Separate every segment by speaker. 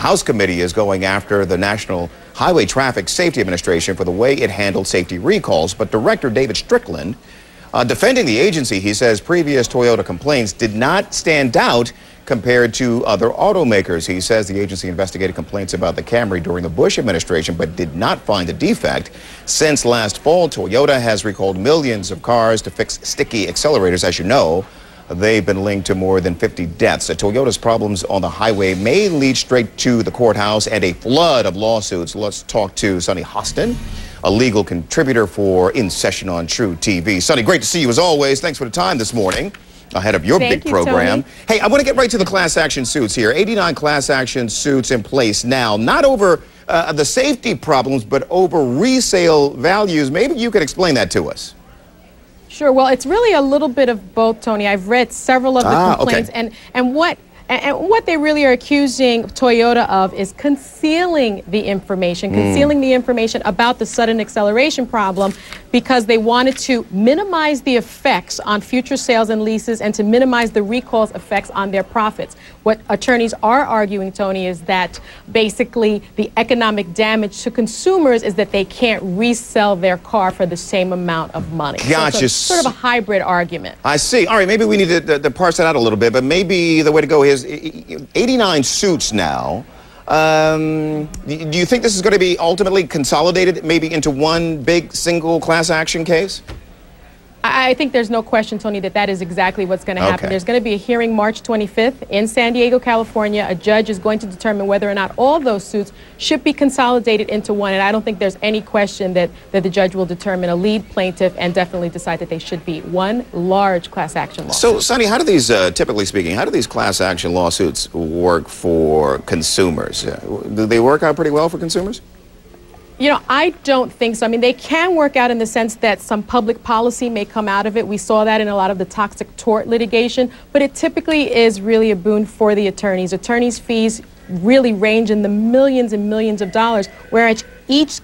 Speaker 1: House committee is going after the National Highway Traffic Safety Administration for the way it handled safety recalls. But Director David Strickland, defending the agency, he says previous Toyota complaints did not stand out compared to other automakers. He says the agency investigated complaints about the Camry during the Bush administration but did not find a defect. Since last fall, Toyota has recalled millions of cars to fix sticky accelerators. As you know, they've been linked to more than 50 deaths. Toyota's problems on the highway may lead straight to the courthouse and a flood of lawsuits. Let's talk to Sunny Hostin, a legal contributor for In Session on True TV. Sunny, great to see you as always. Thanks for the time this morning ahead of your big program. Tony. Hey, I want to get right to the class action suits here. 89 class action suits in place now, not over the safety problems, but over resale values. Maybe you could explain that to us.
Speaker 2: Sure. Well, it's really a little bit of both, Tony. I've read several of the complaints,
Speaker 1: okay.
Speaker 2: and what they really are accusing Toyota of is concealing the information about the sudden acceleration problem, because they wanted to minimize the effects on future sales and leases and to minimize the recall's effects on their profits. What attorneys are arguing, Tony, is that basically the economic damage to consumers is that they can't resell their car for the same amount of money.
Speaker 1: Gotcha.
Speaker 2: So it's sort of a hybrid argument.
Speaker 1: I see. All right, maybe we need to parse that out a little bit, but maybe the way to go is 89 suits now. Do you think this is going to be ultimately consolidated maybe into one big single class action case?
Speaker 2: I think there's no question, Tony, that that is exactly what's going to happen.
Speaker 1: Okay.
Speaker 2: There's going to be a hearing March 25th in San Diego, California. A judge is going to determine whether or not all those suits should be consolidated into one. And I don't think there's any question that the judge will determine a lead plaintiff and definitely decide that they should be one large class action lawsuit.
Speaker 1: So, Sunny, how do these, typically speaking, how do these class action lawsuits work for consumers? Do they work out pretty well for consumers?
Speaker 2: You know, I don't think so. I mean, they can work out in the sense that some public policy may come out of it. We saw that in a lot of the toxic tort litigation, but it typically is really a boon for the attorneys. Attorneys' fees really range in the millions and millions of dollars, whereas each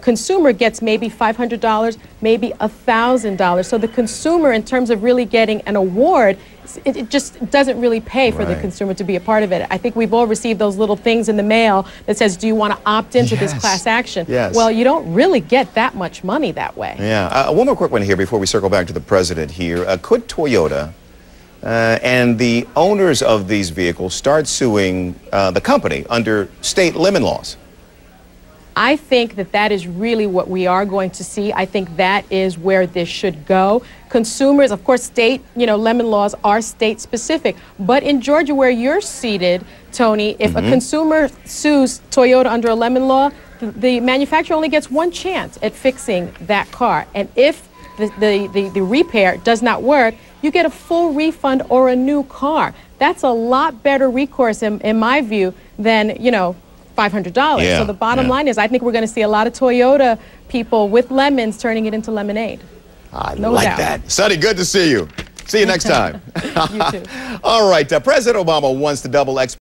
Speaker 2: consumer gets maybe $500, maybe $1,000. So the consumer, in terms of really getting an award, it just doesn't really pay for the consumer to be a part of it. I think we've all received those little things in the mail that says, do you want to opt into this class action?
Speaker 1: Yes.
Speaker 2: Well, you don't really get that much money that way.
Speaker 1: Yeah. One more quick one here before we circle back to the president here. Could Toyota and the owners of these vehicles start suing the company under state lemon laws?
Speaker 2: I think that that is really what we are going to see. I think that is where this should go. Consumers, of course, state, lemon laws are state specific. But in Georgia, where you're seated, Tony, if a consumer sues Toyota under a lemon law, the manufacturer only gets one chance at fixing that car. And if the repair does not work, you get a full refund or a new car. That's a lot better recourse, in my view, than, $500.
Speaker 1: Yeah,
Speaker 2: so the bottom line is I think we're going to see a lot of Toyota people with lemons turning it into lemonade.
Speaker 1: I
Speaker 2: no
Speaker 1: like
Speaker 2: doubt.
Speaker 1: that. Sunny, good to see you. See you next time.
Speaker 2: You too.
Speaker 1: All right. President Obama wants to double